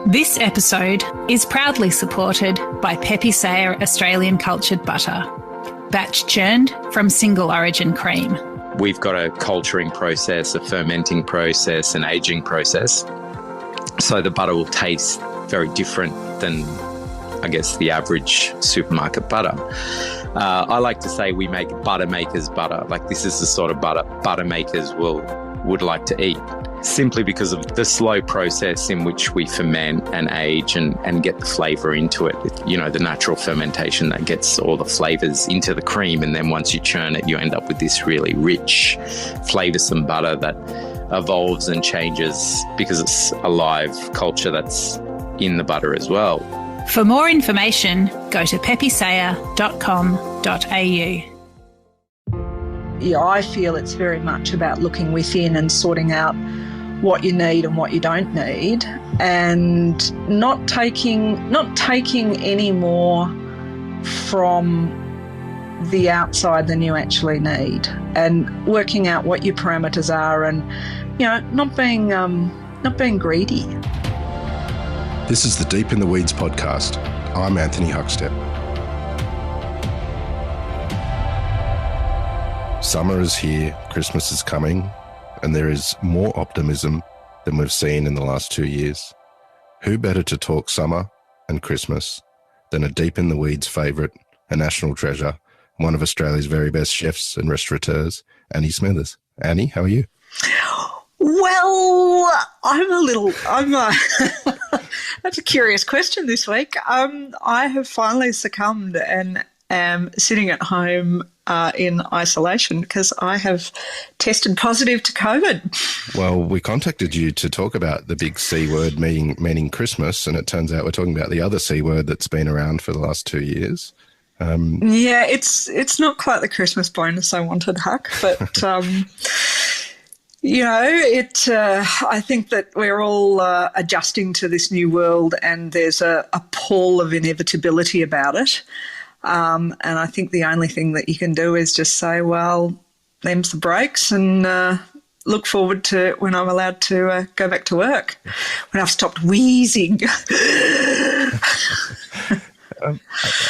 This episode is proudly supported by Pepe Sayer Australian Cultured Butter, batch churned from single origin cream. We've got a culturing process, a fermenting process, an aging process. So the butter will taste very different than, I guess, the average supermarket butter. I like to say we make butter makers butter. Like, this is the sort of butter makers would like to eat, simply because of the slow process in which we ferment and age and get the flavour into it. You know, the natural fermentation that gets all the flavours into the cream, and then once you churn it, you end up with this really rich, flavoursome butter that evolves and changes because it's a live culture that's in the butter as well. For more information, go to pepesayer.com.au. Yeah, I feel it's very much about looking within and sorting out what you need and what you don't need, and not taking any more from the outside than you actually need, and working out what your parameters are, and not being greedy. This is the Deep in the Weeds podcast. I'm Anthony Huckstep. Summer is here, Christmas is coming, and there is more optimism than we've seen in the last 2 years. Who better to talk summer and Christmas than a Deep in the Weeds favourite, a national treasure, one of Australia's very best chefs and restaurateurs, Annie Smithers. Annie, how are you? Well, that's a curious question this week. I have finally succumbed and am sitting at home in isolation because I have tested positive to COVID. Well, we contacted you to talk about the big C word meaning Christmas, and it turns out we're talking about the other C word that's been around for the last 2 years. Yeah, it's not quite the Christmas bonus I wanted, Huck, but I think that we're all adjusting to this new world, and there's a pall of inevitability about it. And I think the only thing that you can do is just say, well, them's the breaks, and look forward to when I'm allowed to go back to work, when I've stopped wheezing.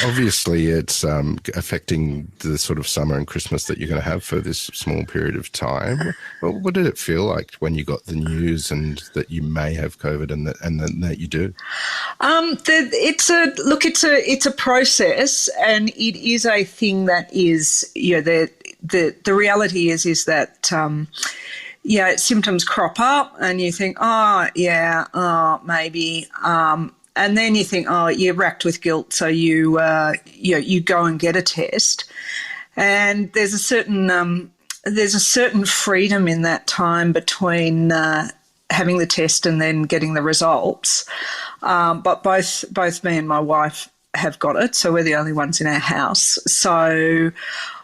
Obviously, it's affecting the sort of summer and Christmas that you're going to have for this small period of time. Well, what did it feel like when you got the news and that you may have COVID and that you do? It's a process, and it is a thing that is, the reality is that symptoms crop up, and you think, maybe. And then you think, you're racked with guilt, so you go and get a test. And there's a certain freedom in that time between having the test and then getting the results. But both me and my wife have got it, so we're the only ones in our house. So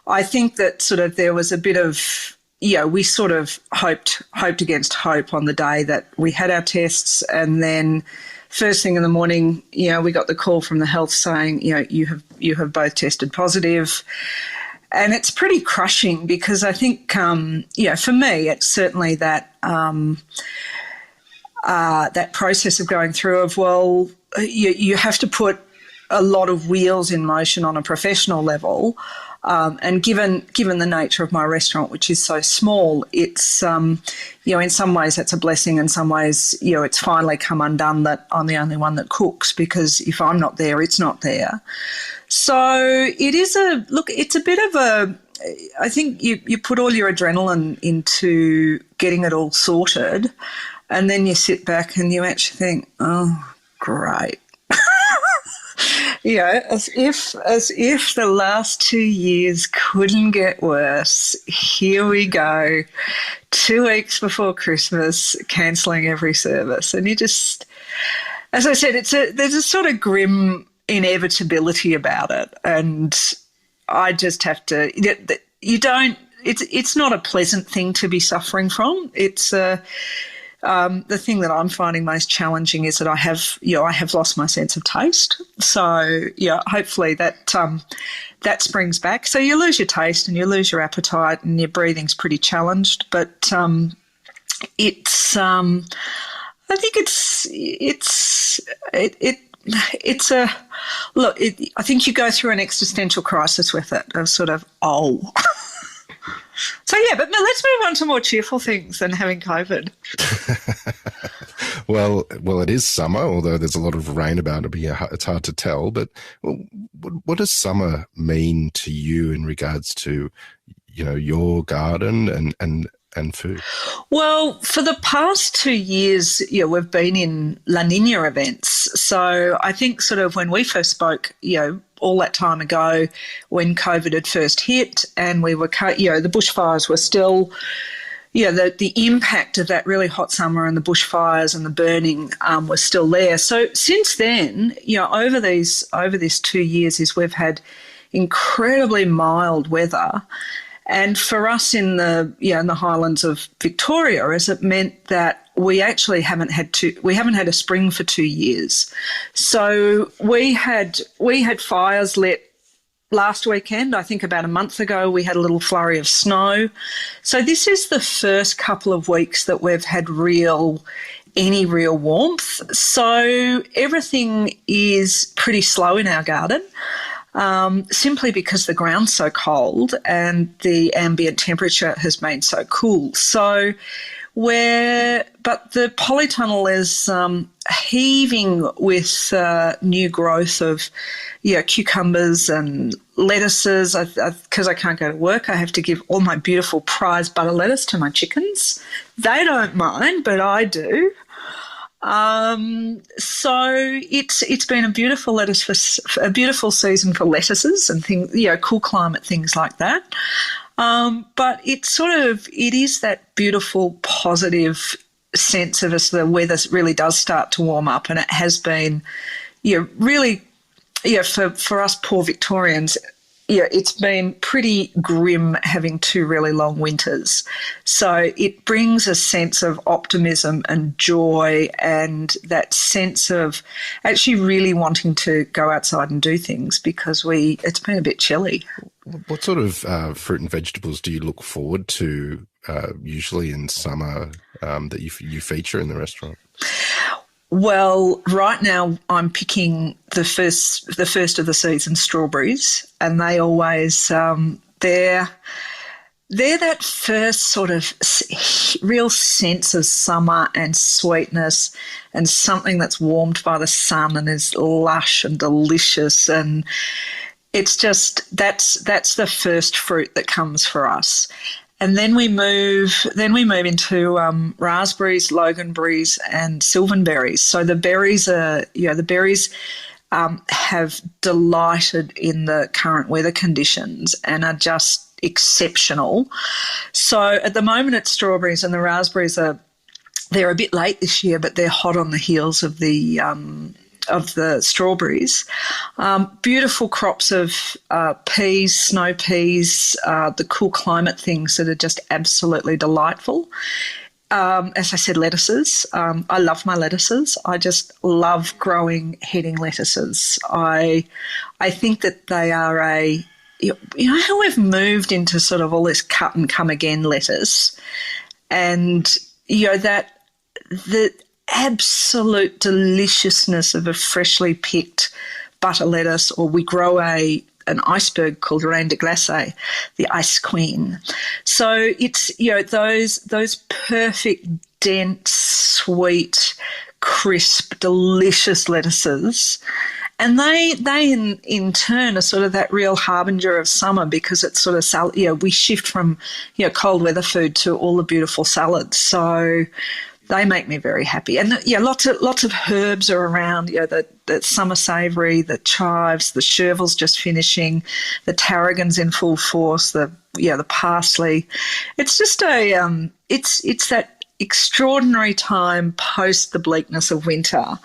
I think that sort of there was a bit of, we sort of hoped against hope on the day that we had our tests, and then first thing in the morning, we got the call from the health saying, you have both tested positive. And it's pretty crushing because I think, for me, it's certainly that process of going through of, well, you have to put a lot of wheels in motion on a professional level. And given the nature of my restaurant, which is so small, it's, in some ways that's a blessing. In some ways, it's finally come undone that I'm the only one that cooks, because if I'm not there, it's not there. So it is it's a bit of I think you put all your adrenaline into getting it all sorted, and then you sit back and you actually think, oh, great. As if the last 2 years couldn't get worse. Here we go, 2 weeks before Christmas, cancelling every service, and you just, as I said, there's a sort of grim inevitability about it, and I just have to. It's not a pleasant thing to be suffering from. It's the thing that I'm finding most challenging is that I have lost my sense of taste. So, hopefully that springs back. So you lose your taste and you lose your appetite and your breathing's pretty challenged. But I think it's it's a look. I think you go through an existential crisis with it of sort of So yeah, but let's move on to more cheerful things than having COVID. Well, it is summer, although there's a lot of rain about it. It's hard to tell. But what does summer mean to you in regards to, your garden and food? Well, for the past 2 years, we've been in La Nina events. So I think sort of when we first spoke, all that time ago when COVID had first hit and we were, the bushfires were still, the impact of that really hot summer and the bushfires and the burning was still there. So since then, over these 2 years we've had incredibly mild weather. And for us in the highlands of Victoria, it meant that we actually haven't had a spring for 2 years. So we had fires lit last weekend. I think about a month ago we had a little flurry of snow. So this is the first couple of weeks that we've had any real warmth. So everything is pretty slow in our garden. Simply because the ground's so cold and the ambient temperature has been so cool. So but the polytunnel is heaving with new growth of cucumbers and lettuces. Because I can't go to work, I have to give all my beautiful prize butter lettuce to my chickens. They don't mind, but I do. So it's been a beautiful a beautiful season for lettuces and things, cool climate things like that. But it is that beautiful positive sense of us. The weather really does start to warm up, and it has been, really, for us poor Victorians. It's been pretty grim having 2 really long winters. So it brings a sense of optimism and joy and that sense of actually really wanting to go outside and do things because it's been a bit chilly. What sort of fruit and vegetables do you look forward to usually in summer that you feature in the restaurant? Well, right now I'm picking the first of the season strawberries, and they always they're that first sort of real sense of summer and sweetness and something that's warmed by the sun and is lush and delicious, and it's just that's the first fruit that comes for us. And then we move into raspberries, loganberries, and sylvanberries. So the berries have delighted in the current weather conditions and are just exceptional. So at the moment it's strawberries, and the raspberries they're a bit late this year, but they're hot on the heels of the strawberries. Beautiful crops of peas, snow peas, the cool climate things that are just absolutely delightful. As I said, lettuces. I love my lettuces. I just love growing heading lettuces. I think that they are how we've moved into sort of all this cut and come again lettuce, and that the absolute deliciousness of a freshly picked butter lettuce, or we grow an iceberg called Reine de Glace, the ice queen. So it's those perfect, dense, sweet, crisp, delicious lettuces. And they in turn are sort of that real harbinger of summer, because it's sort of we shift from cold weather food to all the beautiful salads. So they make me very happy. And lots of herbs are around. The summer savoury, the chives, the chervil's just finishing, the tarragon's in full force, the parsley. It's just it's that extraordinary time post the bleakness of winter,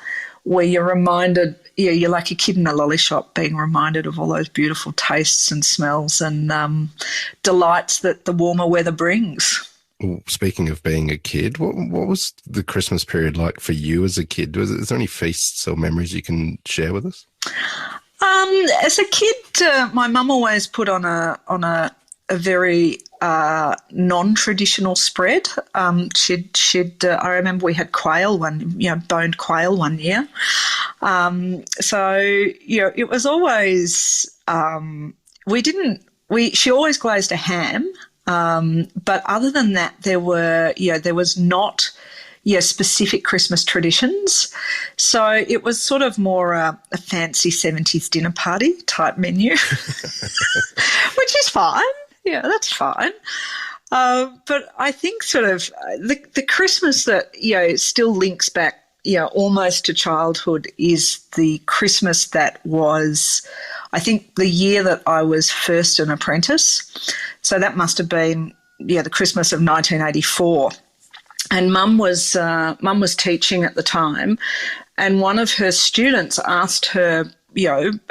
where you're reminded, you're like a kid in a lolly shop being reminded of all those beautiful tastes and smells and delights that the warmer weather brings. Speaking of being a kid, what was the Christmas period like for you as a kid? Is there any feasts or memories you can share with us? As a kid, my mum always put on a very non-traditional spread. I remember we had quail boned quail one year. It was always, she always glazed a ham. But other than that, there was not, specific Christmas traditions. So it was sort of more a fancy 70s dinner party type menu, which is fine. Yeah, that's fine. But I think sort of the Christmas that, still links back, almost to childhood is the Christmas that was, I think, the year that I was first an apprentice. So that must have been, the Christmas of 1984. And Mum was teaching at the time, and one of her students asked her,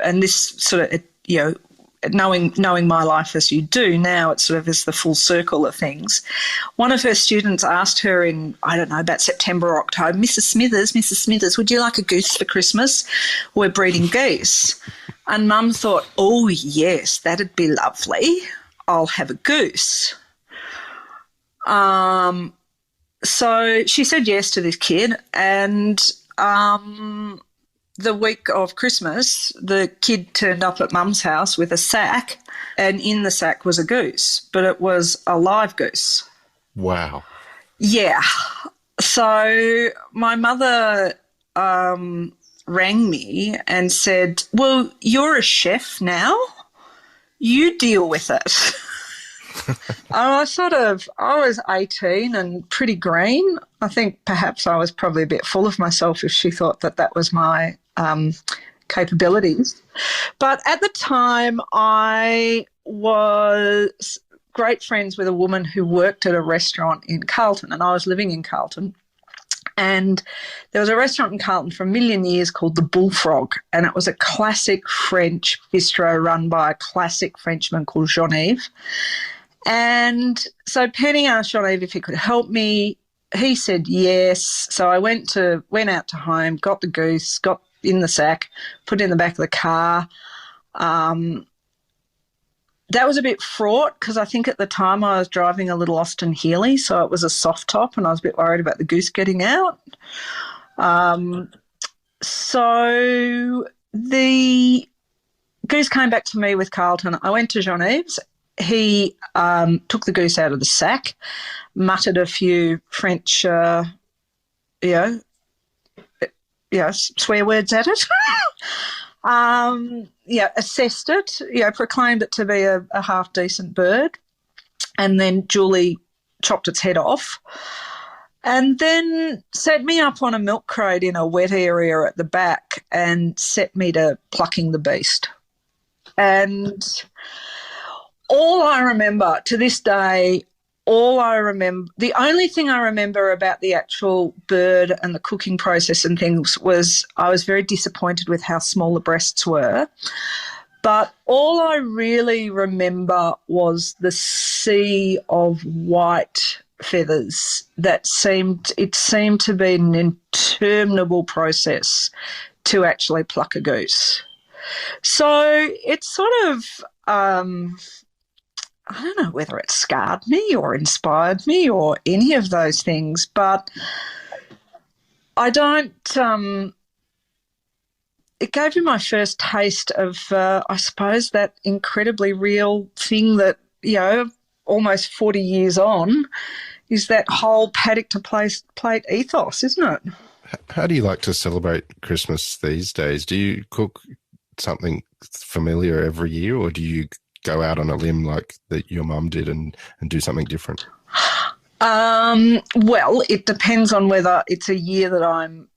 and this sort of, knowing my life as you do now, it sort of is the full circle of things. One of her students asked her in, I don't know, about September or October, Mrs. Smithers, would you like a goose for Christmas? We're breeding geese. And Mum thought, oh, yes, that'd be lovely. I'll have a goose. So she said yes to this kid, and the week of Christmas, the kid turned up at Mum's house with a sack, and in the sack was a goose, but it was a live goose. Wow. Yeah. So my mother rang me and said, well, you're a chef now. You deal with it. I was 18 and pretty green. I think perhaps I was probably a bit full of myself if she thought that was my capabilities. But at the time, I was great friends with a woman who worked at a restaurant in Carlton, and I was living in Carlton. And there was a restaurant in Carlton for a million years called the Bullfrog, and it was a classic French bistro run by a classic Frenchman called Jean-Yves. And so Penny asked Jean-Yves if he could help me. He said yes. So I went out to home, got the goose, got in the sack, put it in the back of the car. That was a bit fraught because I think at the time I was driving a little Austin Healey, so it was a soft top, and I was a bit worried about the goose getting out. So the goose came back to me with Carlton. I went to Jean-Yves. He took the goose out of the sack, muttered a few French, swear words at it. Assessed it, proclaimed it to be a half-decent bird, and then duly chopped its head off, and then set me up on a milk crate in a wet area at the back and set me to plucking the beast. And all I remember to this day, the only thing I remember about the actual bird and the cooking process and things was I was very disappointed with how small the breasts were. But all I really remember was the sea of white feathers it seemed to be an interminable process to actually pluck a goose. So it's sort of, I don't know whether it scarred me or inspired me or any of those things, but I don't, it gave me my first taste of, I suppose, that incredibly real thing that, almost 40 years on is that whole paddock to plate ethos, isn't it? How do you like to celebrate Christmas these days? Do you cook something familiar every year, or do you go out on a limb like that your mum did and do something different? Well, it depends on whether it's a year that I'm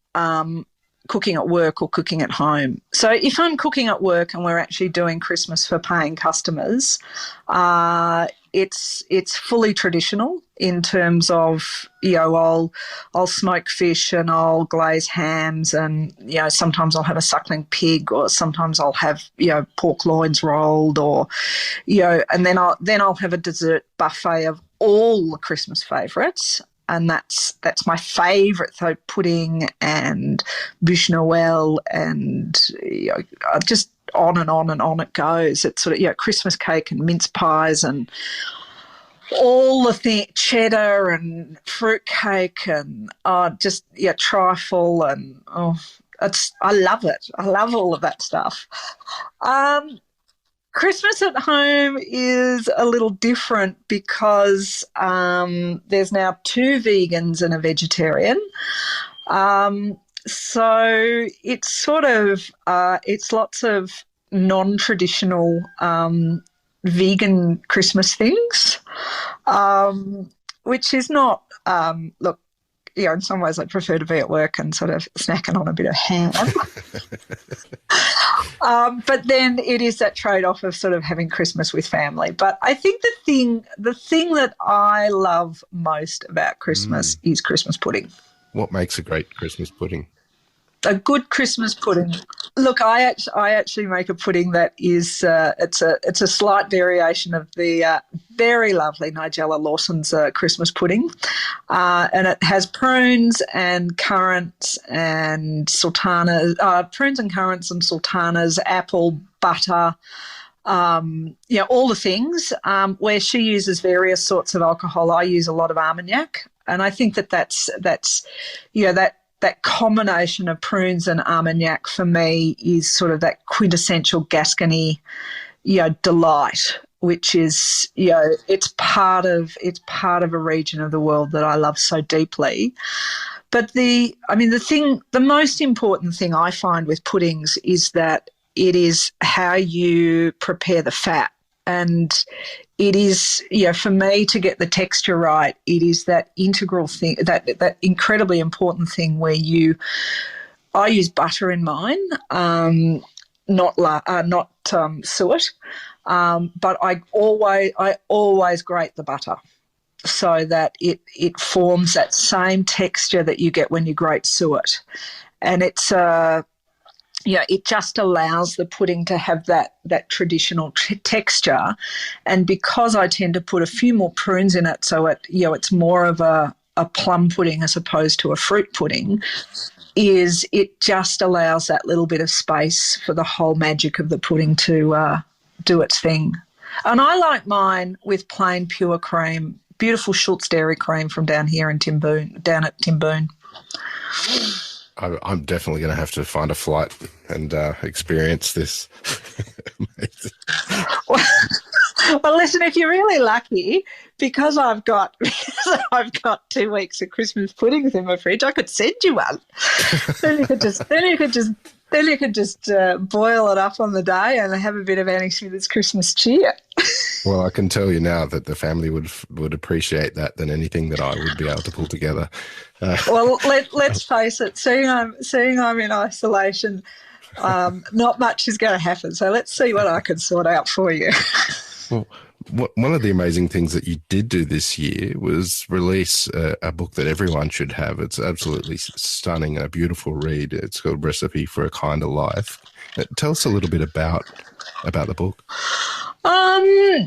cooking at work or cooking at home. So if I'm cooking at work and we're actually doing Christmas for paying customers, it's fully traditional in terms of, I'll smoke fish and I'll glaze hams, and, sometimes I'll have a suckling pig, or sometimes I'll have, pork loins rolled, or, and then I'll have a dessert buffet of all the Christmas favourites. And that's my favourite, so pudding and bûche Noël and just on and on and on it goes. It's sort of, Christmas cake and mince pies and all the cheddar and fruitcake and trifle and I love it. I love all of that stuff. Christmas at home is a little different because there's now 2 vegans and a vegetarian. So it's sort of it's lots of non-traditional vegan Christmas things, which is not look. In some ways, I prefer to be at work and sort of snacking on a bit of ham. But then it is that trade-off of sort of having Christmas with family. But I think the thing that I love most about Christmas is Christmas pudding. What makes a great Christmas pudding? A good Christmas pudding. Look, I actually make a pudding that is it's a slight variation of the very lovely Nigella Lawson's Christmas pudding, and it has prunes and currants and sultanas, apple, butter, all the things. Where she uses various sorts of alcohol, I use a lot of Armagnac, and I think that's that combination of prunes and Armagnac for me is sort of that quintessential Gascony, delight, which is, it's part of a region of the world that I love so deeply. But the most important thing I find with puddings is that it is how you prepare the fat. And it is, for me to get the texture right, it is that integral thing, that incredibly important thing where I use butter in mine, not suet, but I always grate the butter so that it forms that same texture that you get when you grate suet, and it's it just allows the pudding to have that traditional texture. And because I tend to put a few more prunes in it, so it's more of a plum pudding as opposed to a fruit pudding, it just allows that little bit of space for the whole magic of the pudding to do its thing. And I like mine with plain pure cream, beautiful Schultz dairy cream from down here in down at Timboon. I'm definitely going to have to find a flight and experience this. Well, listen, if you're really lucky, because I've got 2 weeks of Christmas puddings in my fridge, I could send you one. Then you could just boil it up on the day and have a bit of Annie Smithers Christmas cheer. Well, I can tell you now that the family would appreciate that than anything that I would be able to pull together. Well, let's face it. Seeing I'm in isolation, not much is going to happen. So let's see what I can sort out for you. Well, one of the amazing things that you did do this year was release a book that everyone should have. It's absolutely stunning, a beautiful read. It's called Recipe for a Kinder Life. Tell us a little bit about the book. I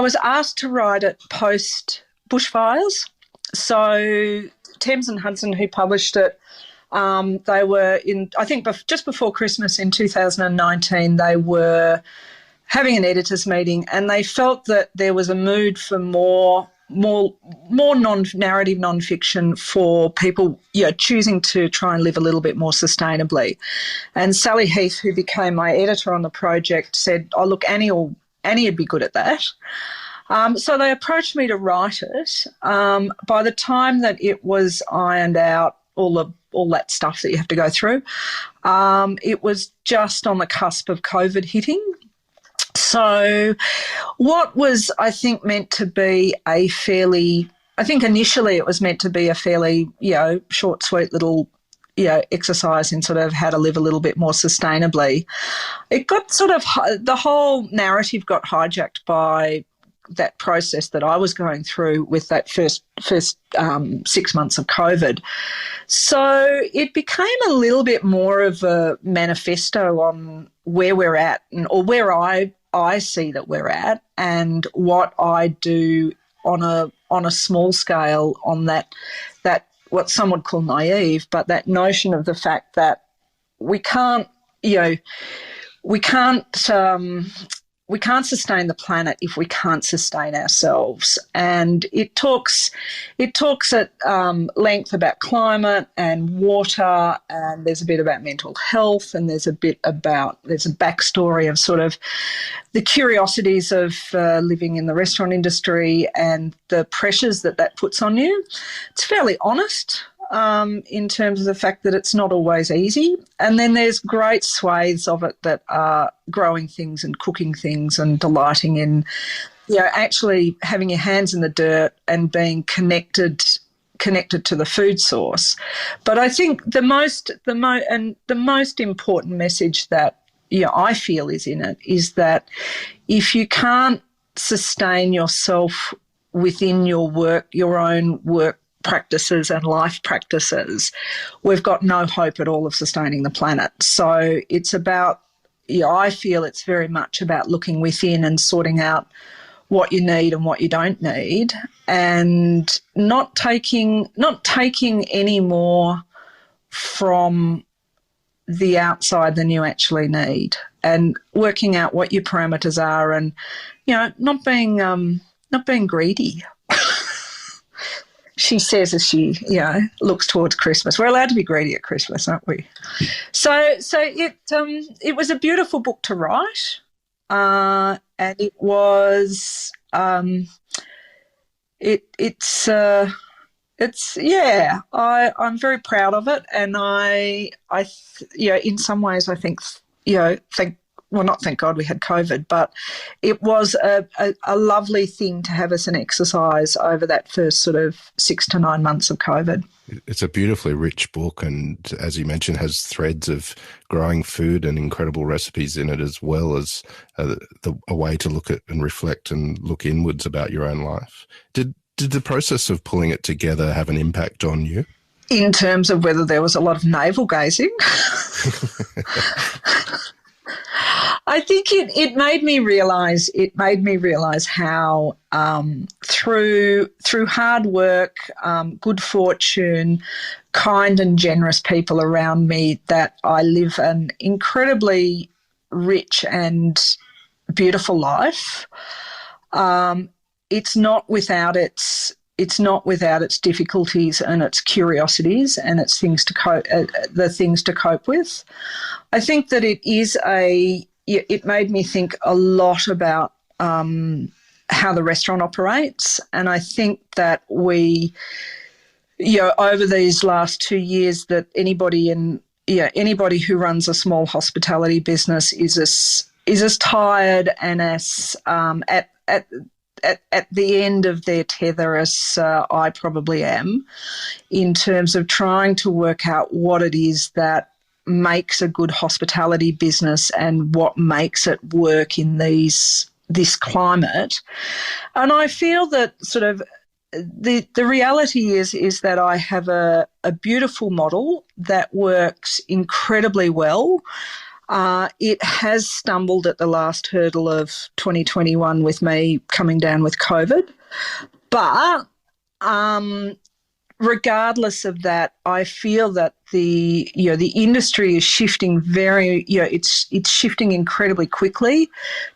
was asked to write it post bushfires. So Thames and Hudson, who published it, they were just before Christmas in 2019, they were having an editors meeting, and they felt that there was a mood for more non-narrative non-fiction for people, choosing to try and live a little bit more sustainably. And Sally Heath, who became my editor on the project, said, "Oh, look, Annie'd be good at that." So they approached me to write it. By the time that it was ironed out, all that stuff that you have to go through, it was just on the cusp of COVID hitting. So what was, I think, meant to be initially it was meant to be a fairly, short, sweet little, exercise in sort of how to live a little bit more sustainably. It got the whole narrative got hijacked by that process that I was going through with that first 6 months of COVID. So it became a little bit more of a manifesto on where we're at, or where I see that we're at, and what I do on a small scale on that what some would call naive, but that notion of the fact that we can't sustain the planet if we can't sustain ourselves. And it talks at length about climate and water, and there's a bit about mental health, and there's a backstory of sort of the curiosities of living in the restaurant industry and the pressures that puts on you. It's fairly honest. In terms of the fact that it's not always easy. And then there's great swathes of it that are growing things and cooking things and delighting in, actually having your hands in the dirt and being connected to the food source. But I think the most important message that I feel is in it is that if you can't sustain yourself within your work, your own work practices and life practices, we've got no hope at all of sustaining the planet. So it's about, I feel it's very much about looking within and sorting out what you need and what you don't need, and not taking any more from the outside than you actually need, and working out what your parameters are, and not being greedy. She says as she, looks towards Christmas. We're allowed to be greedy at Christmas, aren't we? So it was a beautiful book to write, and it was I'm very proud of it, and in some ways I think thank God we had COVID, but it was a lovely thing to have as an exercise over that first sort of 6 to 9 months of COVID. It's a beautifully rich book, and as you mentioned, has threads of growing food and incredible recipes in it, as well as a way to look at and reflect and look inwards about your own life. Did the process of pulling it together have an impact on you? In terms of whether there was a lot of navel gazing? I think it made me realise how through hard work, good fortune, kind and generous people around me, that I live an incredibly rich and beautiful life. It's not without its difficulties and its curiosities and its things to cope with. I think that it made me think a lot about how the restaurant operates, and I think that we, over these last 2 years, that anybody who runs a small hospitality business is as tired and as at the end of their tether as I probably am, in terms of trying to work out what it is that makes a good hospitality business and what makes it work in this climate. And I feel that sort of the reality is that I have a beautiful model that works incredibly well. It has stumbled at the last hurdle of 2021 with me coming down with COVID. But regardless of that, I feel that the industry is shifting it's shifting incredibly quickly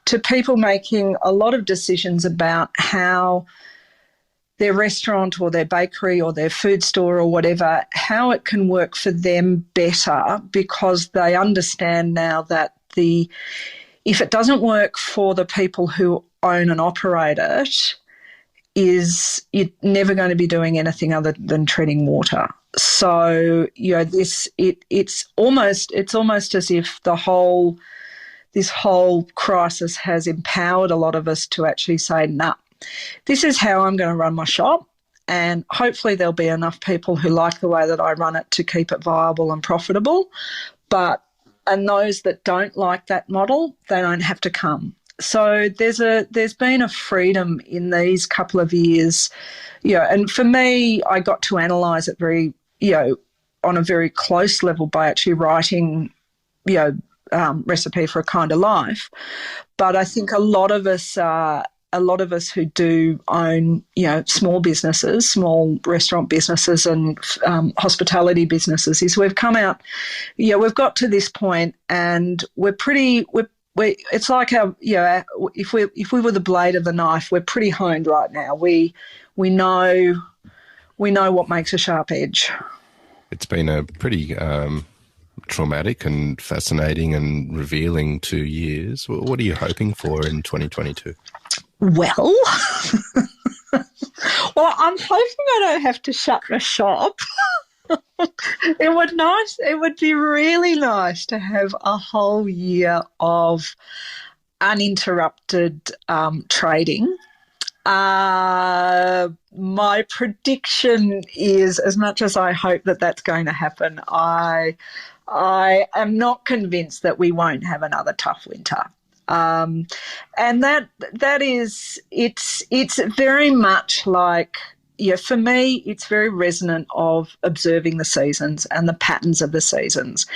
to people making a lot of decisions about how their restaurant or their bakery or their food store or whatever, how it can work for them better, because they understand now that if it doesn't work for the people who own and operate it, you're never going to be doing anything other than treading water. So it's almost as if this whole crisis has empowered a lot of us to actually say, nah, this is how I'm going to run my shop, and hopefully there'll be enough people who like the way that I run it to keep it viable and profitable. And those that don't like that model, they don't have to come. So there's been a freedom in these couple of years, and for me, I got to analyse it very, on a very close level by actually writing, Recipe for a Kinder Life. But I think a lot of us who do own, small businesses, small restaurant businesses and hospitality businesses, is we've come out, we've got to this point and we're pretty it's like if we were the blade of the knife, we're pretty honed right now. We know what makes a sharp edge. It's been a pretty traumatic and fascinating and revealing 2 years. What are you hoping for in 2022? Well, I'm hoping I don't have to shut the shop. It would be really nice to have a whole year of uninterrupted trading. My prediction is, as much as I hope that that's going to happen, I am not convinced that we won't have another tough winter. And that is, it's very much like, for me, it's very resonant of observing the seasons and the patterns of the seasons.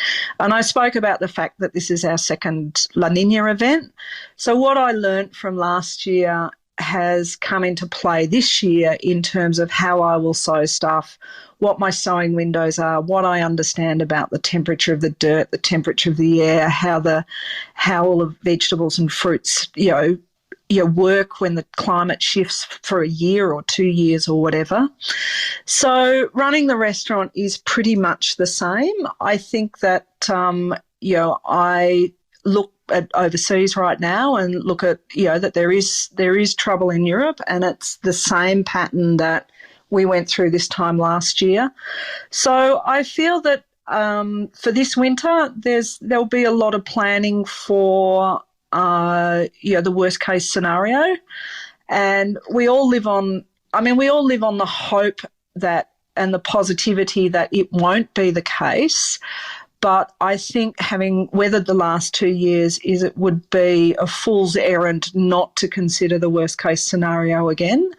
And I spoke about the fact that this is our second La Niña event. So what I learnt from last year has come into play this year in terms of how I will sow stuff, what my sowing windows are, what I understand about the temperature of the dirt, the temperature of the air, how all of vegetables and fruits, work when the climate shifts for a year or 2 years or whatever. So running the restaurant is pretty much the same. I think that, I look at overseas right now and look at, that there is trouble in Europe, and it's the same pattern that we went through this time last year. So I feel that for this winter, there'll be a lot of planning for the worst case scenario, and we all live on the hope that and the positivity that it won't be the case. But I think, having weathered the last 2 years, it would be a fool's errand not to consider the worst case scenario again.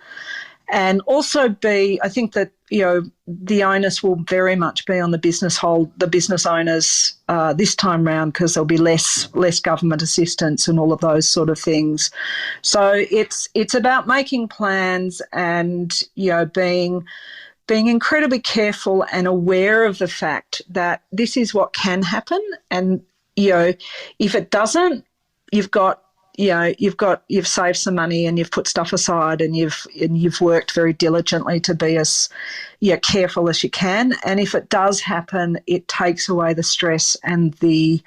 And also I think that, the onus will very much be on the business owners this time round, because there'll be less government assistance and all of those sort of things. So it's about making plans and, being incredibly careful and aware of the fact that this is what can happen. And, if it doesn't, you've saved some money and you've put stuff aside and you've worked very diligently to be as careful as you can. And if it does happen, it takes away the stress and the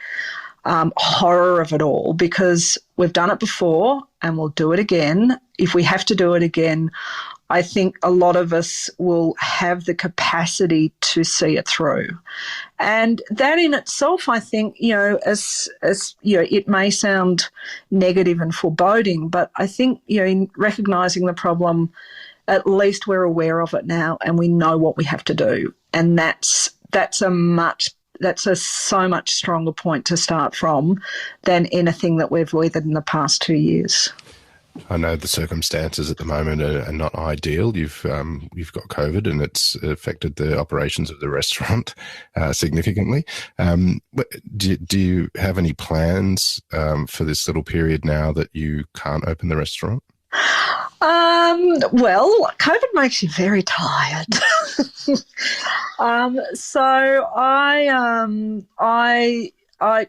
horror of it all, because we've done it before and we'll do it again. If we have to do it again, I think a lot of us will have the capacity to see it through. And that in itself, I think, as it may sound negative and foreboding, but I think, in recognising the problem, at least we're aware of it now and we know what we have to do. And that's a so much stronger point to start from than anything that we've weathered in the past 2 years. I know the circumstances at the moment are not ideal. You've got COVID and it's affected the operations of the restaurant significantly. Do you have any plans for this little period now that you can't open the restaurant? Well, COVID makes you very tired. So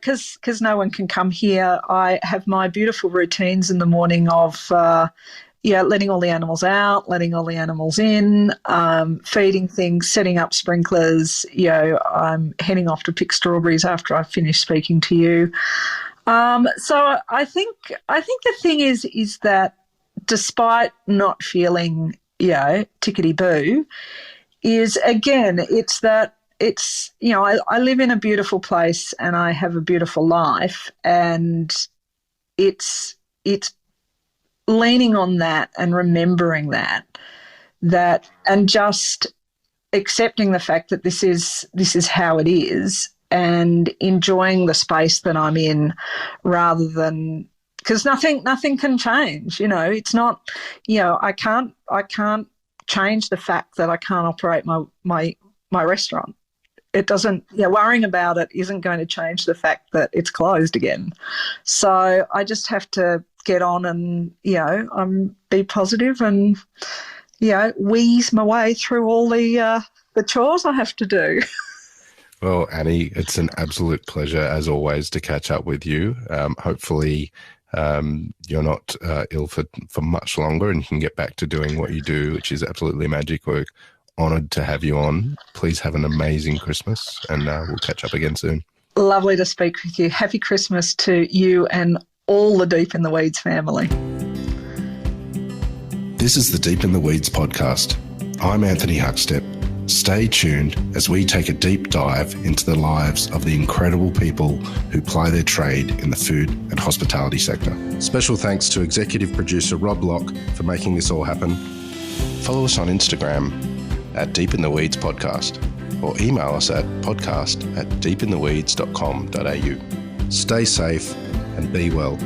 because no one can come here, I have my beautiful routines in the morning of, letting all the animals out, letting all the animals in, feeding things, setting up sprinklers. I'm heading off to pick strawberries after I finish speaking to you. So I think the thing is that despite not feeling, tickety-boo, is, again, I live in a beautiful place and I have a beautiful life, and it's leaning on that and remembering that and just accepting the fact that this is how it is, and enjoying the space that I'm in, rather than, because nothing can change. It's not, I can't change the fact that I can't operate my restaurant. It doesn't, worrying about it isn't going to change the fact that it's closed again. So I just have to get on and, be positive and, wheeze my way through all the chores I have to do. Well, Annie, it's an absolute pleasure, as always, to catch up with you. Hopefully, you're not ill for much longer and you can get back to doing what you do, which is absolutely magic work. Honoured to have you on. Please have an amazing Christmas, and we'll catch up again soon. Lovely to speak with you. Happy Christmas to you and all the Deep in the Weeds family. This is the Deep in the Weeds podcast. I'm Anthony Huckstep. Stay tuned as we take a deep dive into the lives of the incredible people who ply their trade in the food and hospitality sector. Special thanks to executive producer Rob Locke for making this all happen. Follow us on Instagram at Deep in the Weeds Podcast, or email us at podcast@deepintheweeds.com.au. Stay safe and be well.